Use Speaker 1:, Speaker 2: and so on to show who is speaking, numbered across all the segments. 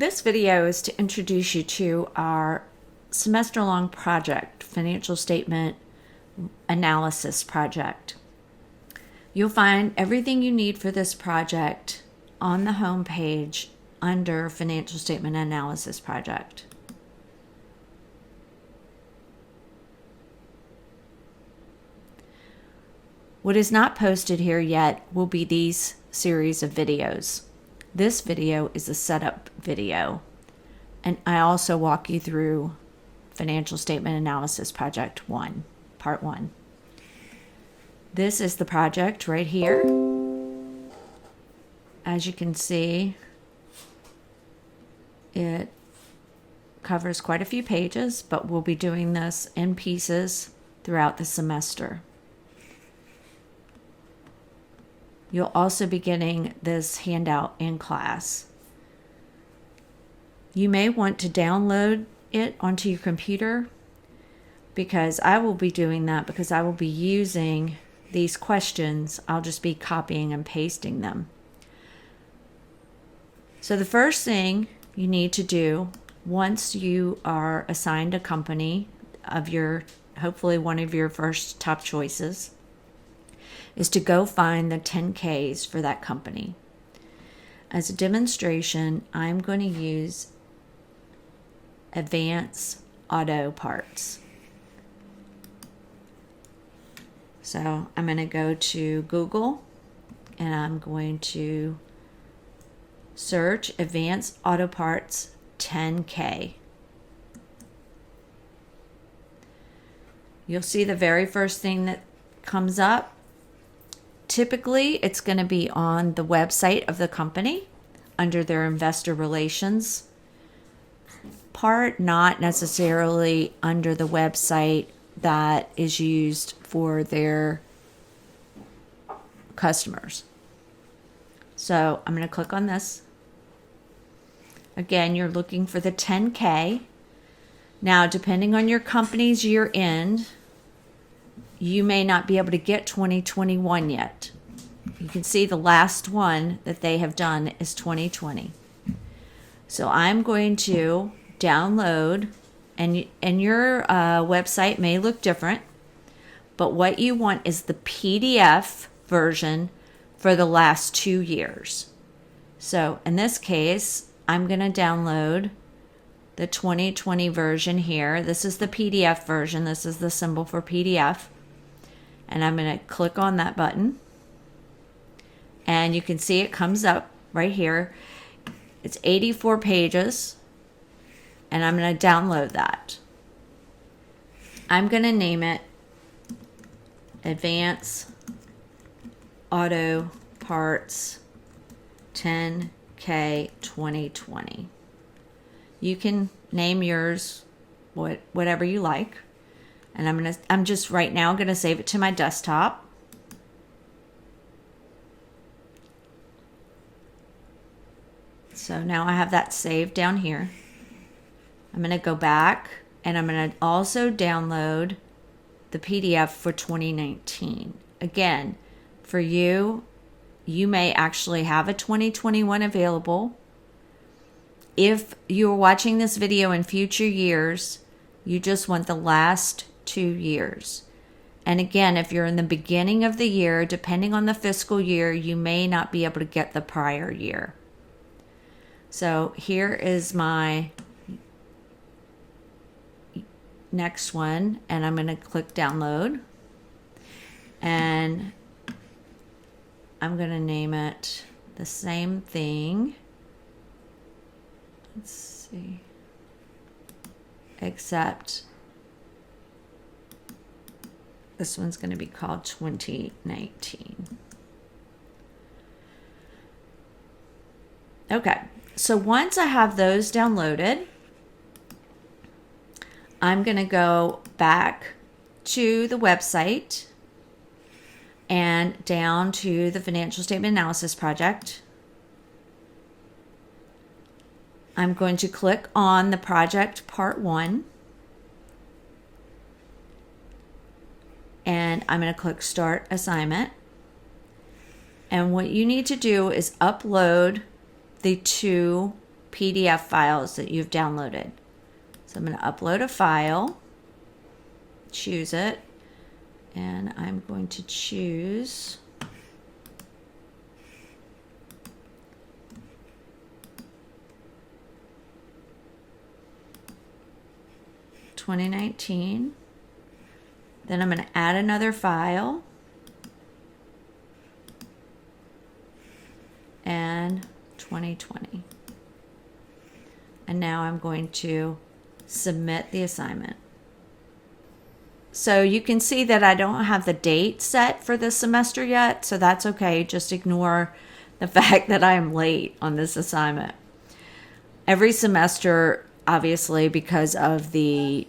Speaker 1: This video is to introduce you to our semester-long project, financial statement analysis project. You'll find everything you need for this project on the home page under Financial Statement Analysis Project. What is not posted here yet will be these series of videos. This video is a setup video, and I also walk you through Financial Statement Analysis Project 1, Part 1. This is the project right here. As you can see, it covers quite a few pages, but we'll be doing this in pieces throughout the semester. You'll also be getting this handout in class. You may want to download it onto your computer because I will be doing that because I will be using these questions. I'll just be copying and pasting them. So the first thing you need to do once you are assigned a company of your, hopefully one of your first top choices, is to go find the 10Ks for that company. As a demonstration, I'm going to use Advance Auto Parts. So I'm going to go to Google and I'm going to search Advance Auto Parts 10K. You'll see the very first thing that comes up. Typically, it's going to be on the website of the company under their investor relations part, not necessarily under the website that is used for their customers. So I'm going to click on this. Again, you're looking for the 10K. Now, depending on your company's year end, you may not be able to get 2021 yet. You can see the last one that they have done is 2020. So I'm going to download, and your website may look different, but what you want is the PDF version for the last 2 years. So in this case, I'm going to download the 2020 version here. This is the PDF version. This is the symbol for PDF. And I'm going to click on that button. And you can see it comes up right here. It's 84 pages. And I'm going to download that. I'm going to name it Advance Auto Parts 10K 2020. You can name yours whatever you like. And I'm just right now going to save it to my desktop. So now I have that saved down here. I'm going to go back and I'm going to also download the PDF for 2019. Again, for you, you may actually have a 2021 available. If you're watching this video in future years, you just want the last 2 years. And again, if you're in the beginning of the year, depending on the fiscal year, you may not be able to get the prior year. So here is my next one, and I'm going to click download. And I'm going to name it the same thing. Let's see. Except this one's going to be called 2019. Okay, so once I have those downloaded, I'm going to go back to the website and down to the Financial Statement Analysis Project. I'm going to click on the project Part 1. And I'm going to click Start Assignment. And what you need to do is upload the two PDF files that you've downloaded. So I'm going to upload a file, choose it, and I'm going to choose (2019). Then I'm going to add another file and 2020. And now I'm going to submit the assignment. So you can see that I don't have the date set for this semester yet, so that's okay. Just ignore the fact that I am late on this assignment. Every semester, obviously, because of the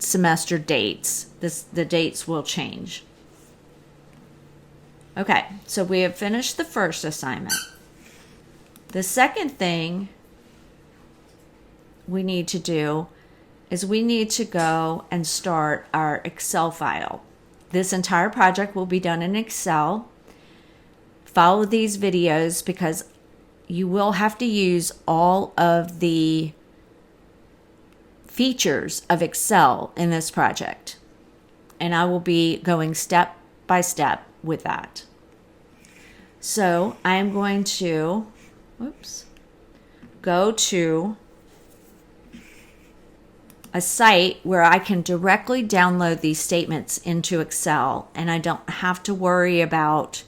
Speaker 1: semester dates, the dates will change. Okay, so we have finished the first assignment. The second thing we need to do is we need to go and start our Excel file. This entire project will be done in Excel. Follow these videos because you will have to use all of the features of Excel in this project. And I will be going step by step with that. So I'm going to, go to a site where I can directly download these statements into Excel, and I don't have to worry about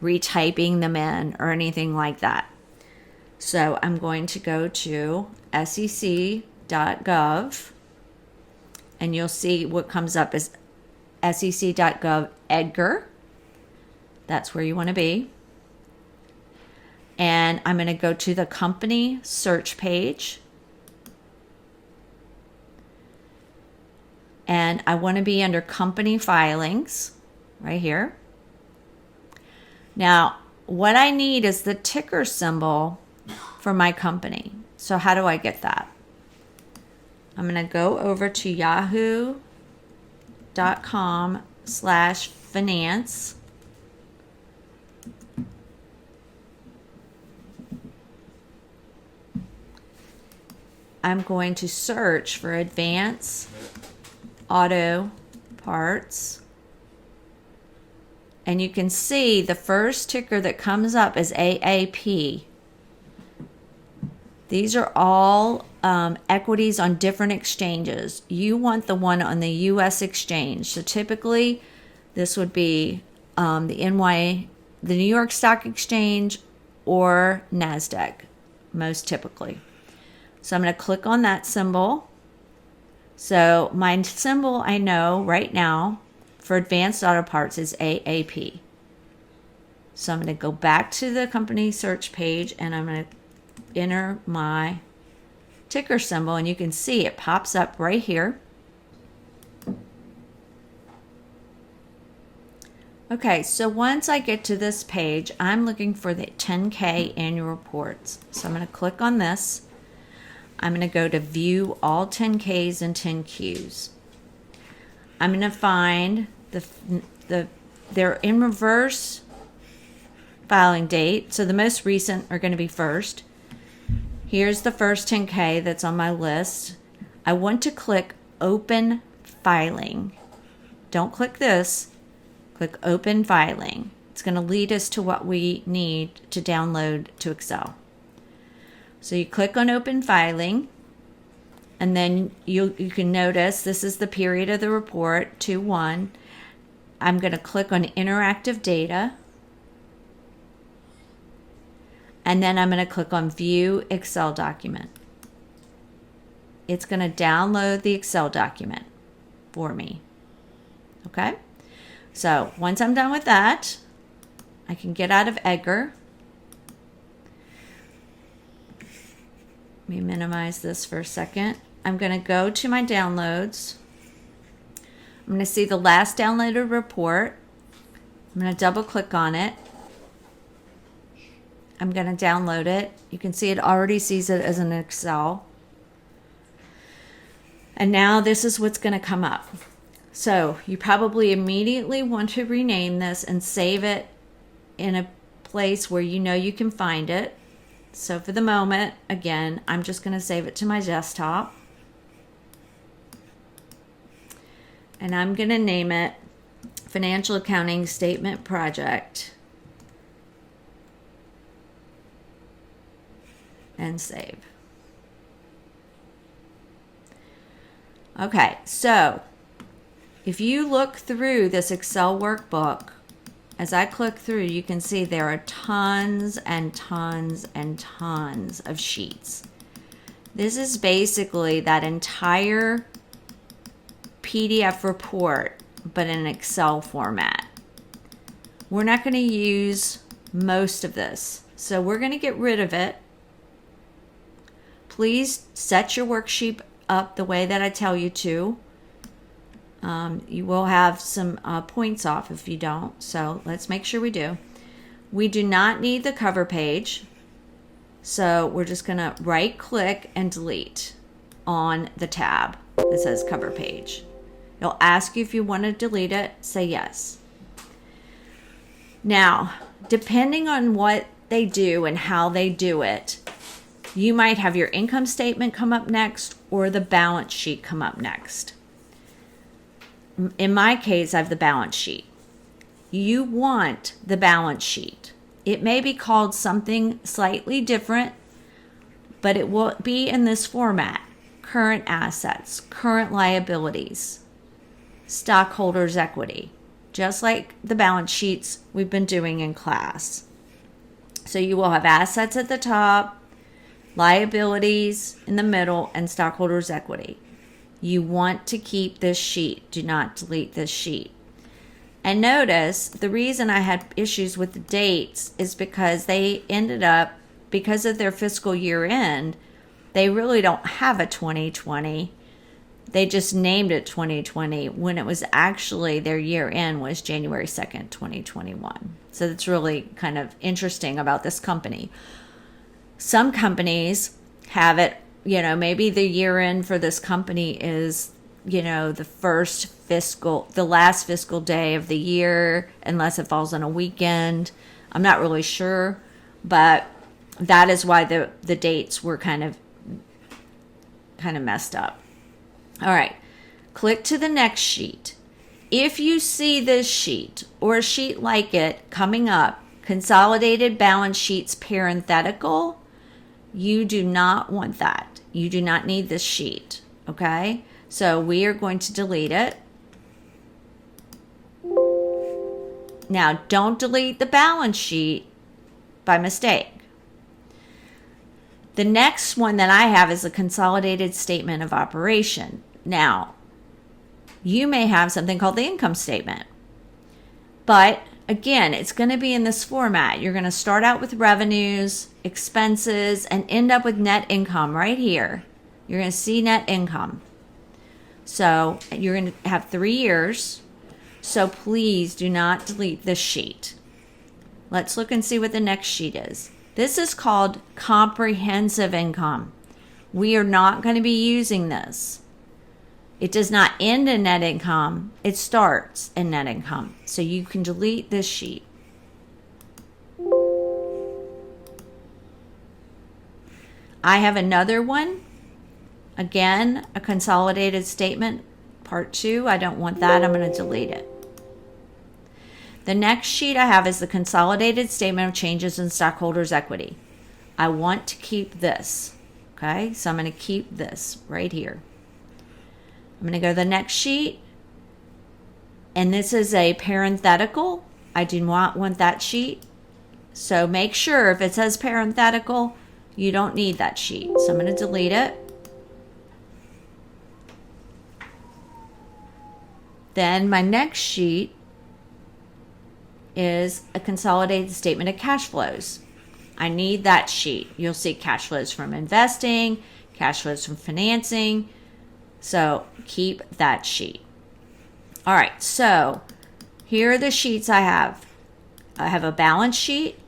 Speaker 1: retyping them in or anything like that. So I'm going to go to sec.gov, and you'll see what comes up is sec.gov Edgar. That's where you want to be. And I'm going to go to the company search page. And I want to be under company filings right here. Now, what I need is the ticker symbol for my company. So how do I get that? I'm going to go over to yahoo.com/finance. I'm going to search for Advance Auto Parts. And you can see the first ticker that comes up is AAP. These are all equities on different exchanges. You want the one on the U.S. exchange. So typically, this would be the New York Stock Exchange or NASDAQ, most typically. So I'm going to click on that symbol. So my symbol I know right now for Advanced Auto Parts is AAP. So I'm going to go back to the company search page and I'm going to enter my ticker symbol, and you can see it pops up right here. Okay, so once I get to this page, I'm looking for the 10K annual reports. So I'm going to click on this. I'm going to go to view all 10Ks and 10Qs. I'm going to find they're in reverse filing date. So the most recent are going to be first. Here's the first 10K that's on my list. I want to click open filing. Don't click this. Click open filing. It's going to lead us to what we need to download to Excel. So you click on open filing, and then you can notice this is the period of the report, 2/1. I'm going to click on interactive data, and then I'm going to click on view Excel document. It's going to download the Excel document for me. Okay? So once I'm done with that, I can get out of Edgar. Let me minimize this for a second. I'm going to go to my downloads. I'm going to see the last downloaded report. I'm going to double click on it. I'm going to download it. You can see it already sees it as an Excel. And now this is what's going to come up. So you probably immediately want to rename this and save it in a place where you know you can find it. So for the moment, again, I'm just going to save it to my desktop. And I'm going to name it Financial Accounting Statement Project. And save. Okay, so if you look through this Excel workbook, as I click through, you can see there are tons and tons and tons of sheets. This is basically that entire PDF report, but in Excel format. We're not going to use most of this, so we're going to get rid of it. Please set your worksheet up the way that I tell you to. You will have some points off if you don't, so let's make sure we do. We do not need the cover page, so we're just going to right click and delete on the tab that says cover page. It'll ask you if you want to delete it, say yes. Now, depending on what they do and how they do it, you might have your income statement come up next or the balance sheet come up next. In my case, I have the balance sheet. You want the balance sheet. It may be called something slightly different, but it will be in this format: current assets, current liabilities, stockholders' equity, just like the balance sheets we've been doing in class. So you will have assets at the top, liabilities in the middle, and stockholders' equity. You want to keep this sheet. Do not delete this sheet. And notice the reason I had issues with the dates is because they ended up, because of their fiscal year end, they really don't have a 2020. They just named it 2020 when it was actually their year end was January 2nd, 2021. So that's really kind of interesting about this company. Some companies have it, maybe the year end for this company is, the last fiscal day of the year, unless it falls on a weekend. I'm not really sure, but that is why the dates were kind of messed up. All right, click to the next sheet. If you see this sheet or a sheet like it coming up, consolidated balance sheets parenthetical, you do not want that. You do not need this sheet, okay? So we are going to delete it. Now, don't delete the balance sheet by mistake. The next one that I have is a consolidated statement of operation. Now, you may have something called the income statement. But again, it's going to be in this format. You're going to start out with revenues, expenses, and end up with net income right here. You're going to see net income. So you're going to have 3 years. So please do not delete this sheet. Let's look and see what the next sheet is. This is called comprehensive income. We are not going to be using this. It does not end in net income. It starts in net income. So you can delete this sheet. I have another one. Again, a consolidated statement, part 2. I don't want that. I'm going to delete it. The next sheet I have is the consolidated statement of changes in stockholders' equity. I want to keep this. Okay, so I'm going to keep this right here. I'm going to go to the next sheet, and this is a parenthetical. I do not want that sheet. So make sure if it says parenthetical, you don't need that sheet. So I'm going to delete it. Then my next sheet is a consolidated statement of cash flows. I need that sheet. You'll see cash flows from investing, cash flows from financing. So keep that sheet. All right, so here are the sheets I have. I have a balance sheet.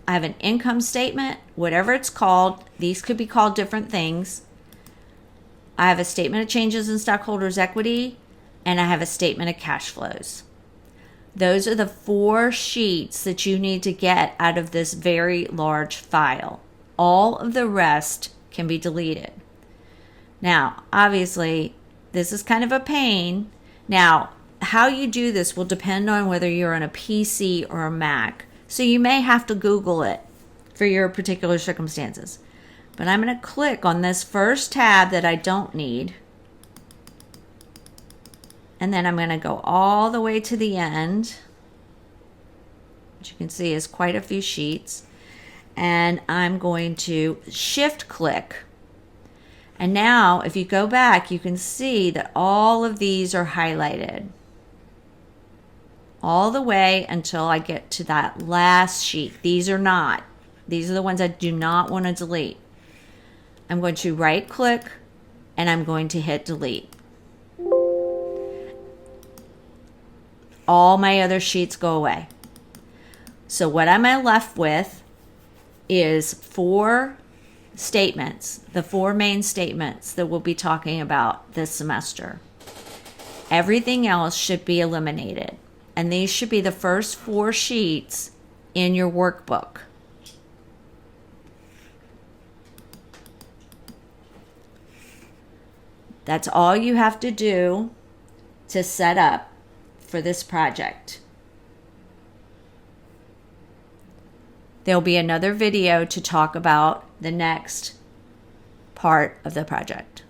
Speaker 1: I have an income statement, whatever it's called. These could be called different things. I have a statement of changes in stockholders' equity, and I have a statement of cash flows. Those are the 4 sheets that you need to get out of this very large file. All of the rest can be deleted. Now, obviously, this is kind of a pain. Now, how you do this will depend on whether you're on a PC or a Mac. So you may have to Google it for your particular circumstances. But I'm going to click on this first tab that I don't need. And then I'm going to go all the way to the end, which you can see is quite a few sheets. And I'm going to shift click. And now if you go back, you can see that all of these are highlighted all the way until I get to that last sheet. These are not. These are the ones I do not want to delete. I'm going to right click and I'm going to hit delete. All my other sheets go away. So what am I left with is 4 statements, the 4 main statements that we'll be talking about this semester. Everything else should be eliminated. And these should be the first 4 sheets in your workbook. That's all you have to do to set up for this project. There'll be another video to talk about the next part of the project.